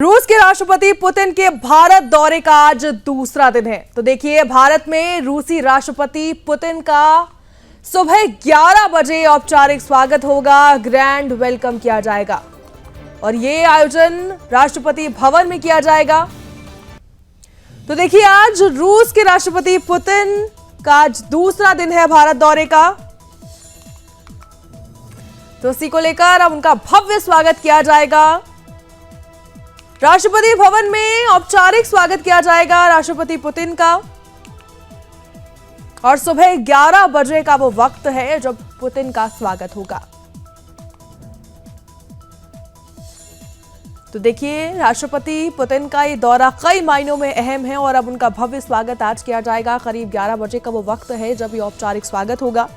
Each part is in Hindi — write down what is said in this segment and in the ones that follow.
रूस के राष्ट्रपति पुतिन के भारत दौरे का आज दूसरा दिन है। तो देखिए, भारत में रूसी राष्ट्रपति पुतिन का सुबह 11 बजे औपचारिक स्वागत होगा, ग्रैंड वेलकम किया जाएगा और ये आयोजन राष्ट्रपति भवन में किया जाएगा। तो देखिए, आज रूस के राष्ट्रपति पुतिन का आज दूसरा दिन है भारत दौरे का, तो इसी को लेकर अब उनका भव्य स्वागत किया जाएगा। राष्ट्रपति भवन में औपचारिक स्वागत किया जाएगा राष्ट्रपति पुतिन का और सुबह 11 बजे का वो वक्त है जब पुतिन का स्वागत होगा। तो देखिए, राष्ट्रपति पुतिन का ये दौरा कई मायनों में अहम है और अब उनका भव्य स्वागत आज किया जाएगा। करीब 11 बजे का वो वक्त है जब ये औपचारिक स्वागत होगा।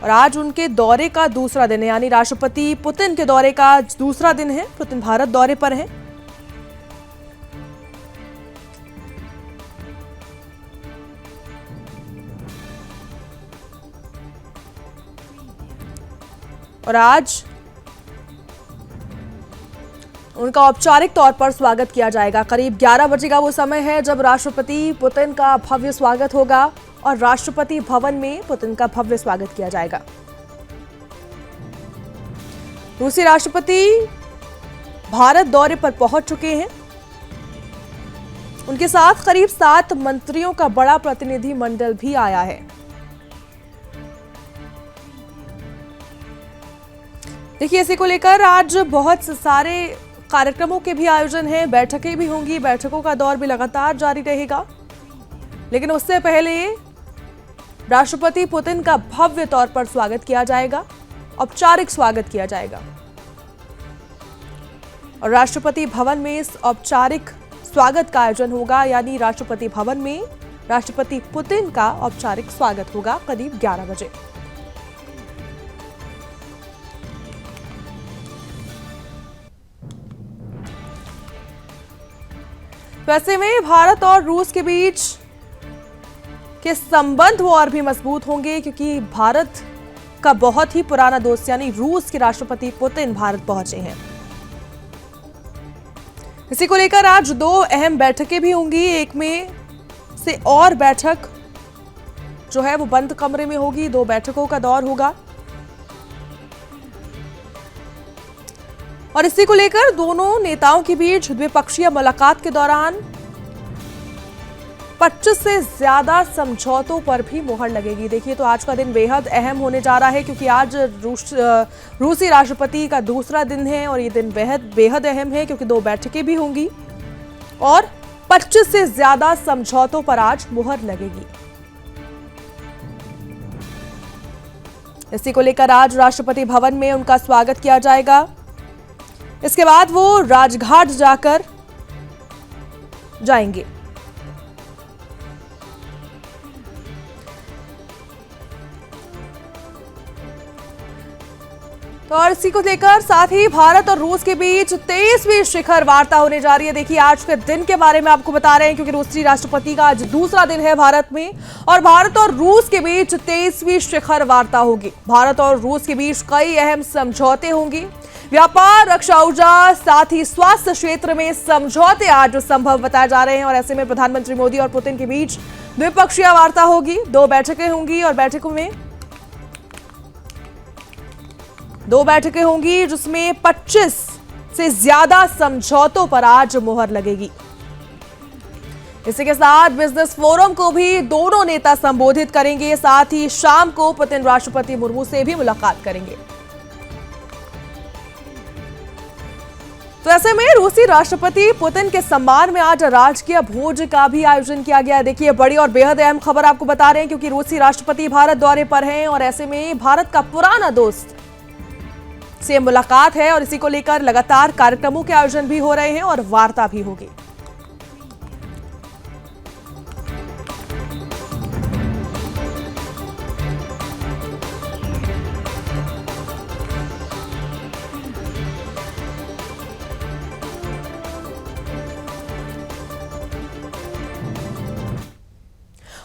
और आज उनके दौरे का दूसरा दिन है, यानी राष्ट्रपति पुतिन के दौरे का आज दूसरा दिन है। पुतिन भारत दौरे पर हैं। और आज उनका औपचारिक तौर पर स्वागत किया जाएगा। करीब 11 बजे का वो समय है जब राष्ट्रपति पुतिन का भव्य स्वागत होगा और राष्ट्रपति भवन में पुतिन का भव्य स्वागत किया जाएगा। रूसी राष्ट्रपति भारत दौरे पर पहुंच चुके हैं। उनके साथ करीब 7 मंत्रियों का बड़ा प्रतिनिधि मंडल भी आया है। देखिए, इसी को लेकर आज बहुत सारे कार्यक्रमों के भी आयोजन हैं, बैठकें भी होंगी, बैठकों का दौर भी लगातार जारी रहेगा। लेकिन उससे पहले राष्ट्रपति पुतिन का भव्य तौर पर स्वागत किया जाएगा, औपचारिक स्वागत किया जाएगा और राष्ट्रपति भवन में इस औपचारिक स्वागत का आयोजन होगा, यानी राष्ट्रपति भवन में राष्ट्रपति पुतिन का औपचारिक स्वागत होगा करीब 11 बजे। वैसे में भारत और रूस के बीच के संबंध वो और भी मजबूत होंगे, क्योंकि भारत का बहुत ही पुराना दोस्त यानी रूस के राष्ट्रपति पुतिन भारत पहुंचे हैं। इसी को लेकर आज 2 अहम बैठकें भी होंगी। एक में से और बैठक जो है वो बंद कमरे में होगी, 2 बैठकों का दौर होगा और इसी को लेकर दोनों नेताओं के बीच द्विपक्षीय मुलाकात के दौरान 25 से ज्यादा समझौतों पर भी मुहर लगेगी। देखिए, तो आज का दिन बेहद अहम होने जा रहा है, क्योंकि आज रूसी राष्ट्रपति का दूसरा दिन है और ये दिन बेहद अहम है, क्योंकि 2 बैठकें भी होंगी और 25 से ज्यादा समझौतों पर आज मुहर लगेगी। इसी को लेकर आज राष्ट्रपति भवन में उनका स्वागत किया जाएगा। इसके बाद वो राजघाट जाकर जाएंगे। तो और इसी को लेकर साथ ही भारत और रूस के बीच 23वीं शिखर वार्ता होने जा रही है। देखिए, आज के दिन के बारे में आपको बता रहे हैं, क्योंकि रूसी राष्ट्रपति का आज दूसरा दिन है भारत में और भारत और रूस के बीच 23वीं शिखर वार्ता होगी। भारत और रूस के बीच कई अहम समझौते होंगी। व्यापार, रक्षा, ऊर्जा, साथ ही स्वास्थ्य क्षेत्र में समझौते आज संभव बताए जा रहे हैं और ऐसे में प्रधानमंत्री मोदी और पुतिन के बीच द्विपक्षीय वार्ता होगी। 2 बैठकें होंगी और दो बैठकें होंगी जिसमें 25 से ज्यादा समझौतों पर आज मुहर लगेगी। इसी के साथ बिजनेस फोरम को भी दोनों नेता संबोधित करेंगे। साथ ही शाम को पुतिन राष्ट्रपति मुर्मू से भी मुलाकात करेंगे। तो ऐसे में रूसी राष्ट्रपति पुतिन के सम्मान में आज राजकीय भोज का भी आयोजन किया गया है। देखिए, बड़ी और बेहद अहम खबर आपको बता रहे हैं, क्योंकि रूसी राष्ट्रपति भारत दौरे पर हैं और ऐसे में भारत का पुराना दोस्त से मुलाकात है और इसी को लेकर लगातार कार्यक्रमों के आयोजन भी हो रहे हैं और वार्ता भी होगी।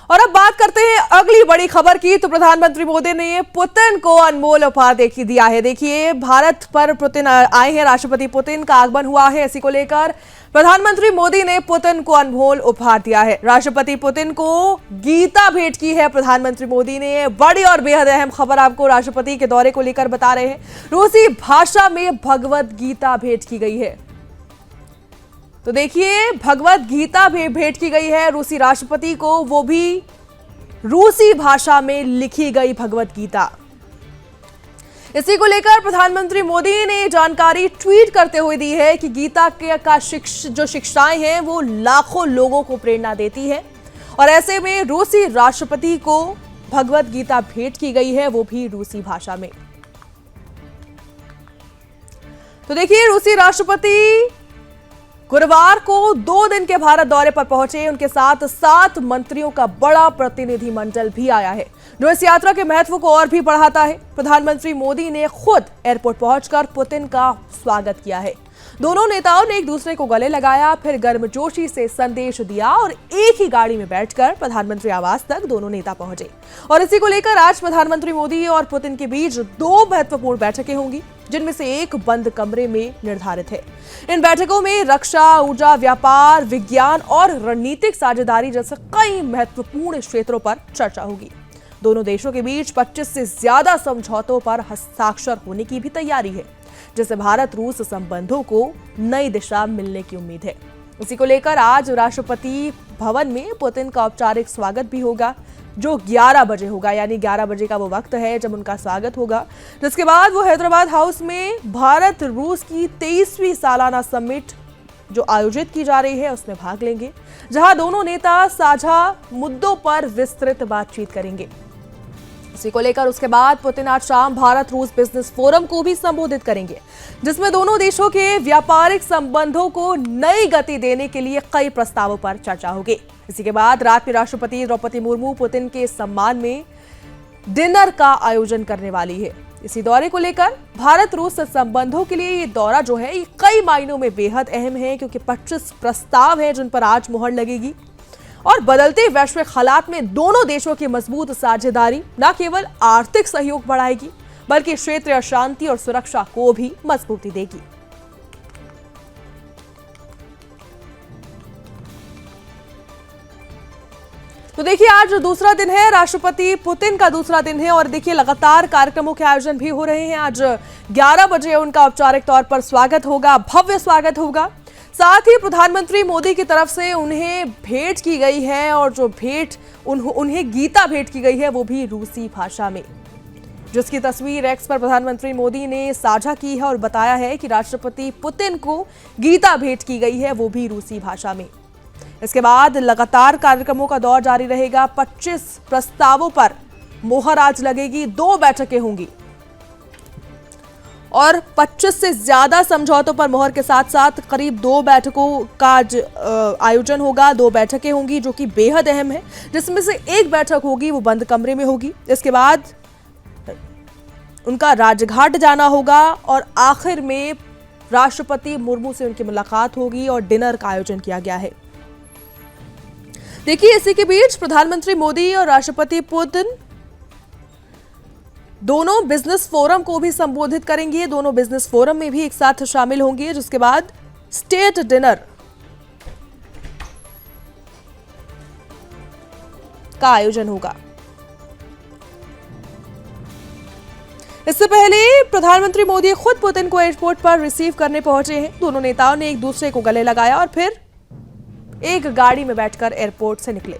और अब बात करते हैं अगली बड़ी खबर की। तो प्रधानमंत्री मोदी ने पुतिन को अनमोल उपहार दिया है। देखिए, भारत पर पुतिन आए हैं, राष्ट्रपति पुतिन का आगमन हुआ है। इसी को लेकर प्रधानमंत्री मोदी ने पुतिन को अनमोल उपहार दिया है। राष्ट्रपति पुतिन को गीता भेंट की है प्रधानमंत्री मोदी ने। बड़ी और बेहद अहम खबर आपको राष्ट्रपति के दौरे को लेकर बता रहे हैं। रूसी भाषा में भगवत गीता भेंट की गई है। तो देखिए, भगवत गीता भेंट की गई है रूसी राष्ट्रपति को, वो भी रूसी भाषा में लिखी गई भगवत गीता। इसी को लेकर प्रधानमंत्री मोदी ने जानकारी ट्वीट करते हुए दी है कि गीता का जो शिक्षाएं हैं वो लाखों लोगों को प्रेरणा देती है और ऐसे में रूसी राष्ट्रपति को भगवत गीता भेंट की गई है, वो भी रूसी भाषा में। तो देखिए, रूसी राष्ट्रपति गुरुवार को 2 दिन के भारत दौरे पर पहुंचे। उनके साथ 7 मंत्रियों का बड़ा प्रतिनिधिमंडल भी आया है, जो इस यात्रा के महत्व को और भी बढ़ाता है। प्रधानमंत्री मोदी ने खुद एयरपोर्ट पहुंचकर पुतिन का स्वागत किया है। दोनों नेताओं ने एक दूसरे को गले लगाया, फिर गर्मजोशी से संदेश दिया और एक ही गाड़ी में बैठकर प्रधानमंत्री आवास तक दोनों नेता पहुंचे। और इसी को लेकर आज प्रधानमंत्री मोदी और पुतिन के बीच 2 महत्वपूर्ण बैठकें होंगी, जिनमें से एक बंद कमरे में निर्धारित है। इन बैठकों में रक्षा, ऊर्जा, व्यापार, विज्ञान और रणनीतिक साझेदारी जैसे कई महत्वपूर्ण क्षेत्रों पर चर्चा होगी। दोनों देशों के बीच 25 से ज्यादा समझौतों पर हस्ताक्षर होने की भी तैयारी है, जिससे भारत रूस संबंधों को नई दिशा मिलने की उम्मीद है। इसी को लेकर आज राष्ट्रपति भवन में पुतिन का औपचारिक स्वागत भी होगा, जो 11 बजे होगा। यानी 11 बजे का वो वक्त है जब उनका स्वागत होगा, जिसके बाद वो हैदराबाद हाउस में भारत रूस की 23वीं सालाना समिट जो आयोजित की जा रही है उसमें भाग लेंगे, जहां दोनों नेता साझा मुद्दों पर विस्तृत बातचीत करेंगे। इसी को लेकर उसके बाद पुतिन आज शाम भारत रूस बिजनेस फोरम को भी संबोधित करेंगे, जिसमें दोनों देशों के व्यापारिक संबंधों को नई गति देने के लिए कई प्रस्तावों पर चर्चा होगी। इसी के बाद रात में राष्ट्रपति द्रौपदी मुर्मू पुतिन के सम्मान में डिनर का आयोजन करने वाली है। इसी दौरे को लेकर भारत रूस संबंधों के लिए ये दौरा जो है ये कई मायनों में बेहद अहम है, क्योंकि 25 प्रस्ताव हैं जिन पर आज मुहर लगेगी और बदलते वैश्विक हालात में दोनों देशों की मजबूत साझेदारी न केवल आर्थिक सहयोग बढ़ाएगी, बल्कि क्षेत्रीय शांति और सुरक्षा को भी मजबूती देगी। तो देखिए, आज दूसरा दिन है, राष्ट्रपति पुतिन का दूसरा दिन है और देखिए लगातार कार्यक्रमों के आयोजन भी हो रहे हैं। आज 11 बजे उनका औपचारिक तौर पर स्वागत होगा, भव्य स्वागत होगा। साथ ही प्रधानमंत्री मोदी की तरफ से उन्हें भेंट की गई है और जो भेंट उन्हें गीता भेंट की गई है वो भी रूसी भाषा में, जिसकी तस्वीर एक्स पर प्रधानमंत्री मोदी ने साझा की है और बताया है कि राष्ट्रपति पुतिन को गीता भेंट की गई है, वो भी रूसी भाषा में। इसके बाद लगातार कार्यक्रमों का दौर जारी रहेगा। 25 प्रस्तावों पर मोहर आज लगेगी, 2 बैठकें होंगी और 25 से ज्यादा समझौतों पर मोहर के साथ साथ करीब 2 बैठकों का आयोजन होगा। 2 बैठकें होंगी जो कि बेहद अहम है, जिसमें से एक बैठक होगी वो बंद कमरे में होगी। इसके बाद उनका राजघाट जाना होगा और आखिर में राष्ट्रपति मुर्मू से उनकी मुलाकात होगी और डिनर का आयोजन किया गया है। देखिए, इसी के बीच प्रधानमंत्री मोदी और राष्ट्रपति पुतिन दोनों बिजनेस फोरम को भी संबोधित करेंगे। दोनों बिजनेस फोरम में भी एक साथ शामिल होंगे, जिसके बाद स्टेट डिनर का आयोजन होगा। इससे पहले प्रधानमंत्री मोदी खुद पुतिन को एयरपोर्ट पर रिसीव करने पहुंचे हैं। दोनों नेताओं ने एक दूसरे को गले लगाया और फिर एक गाड़ी में बैठकर एयरपोर्ट से निकले।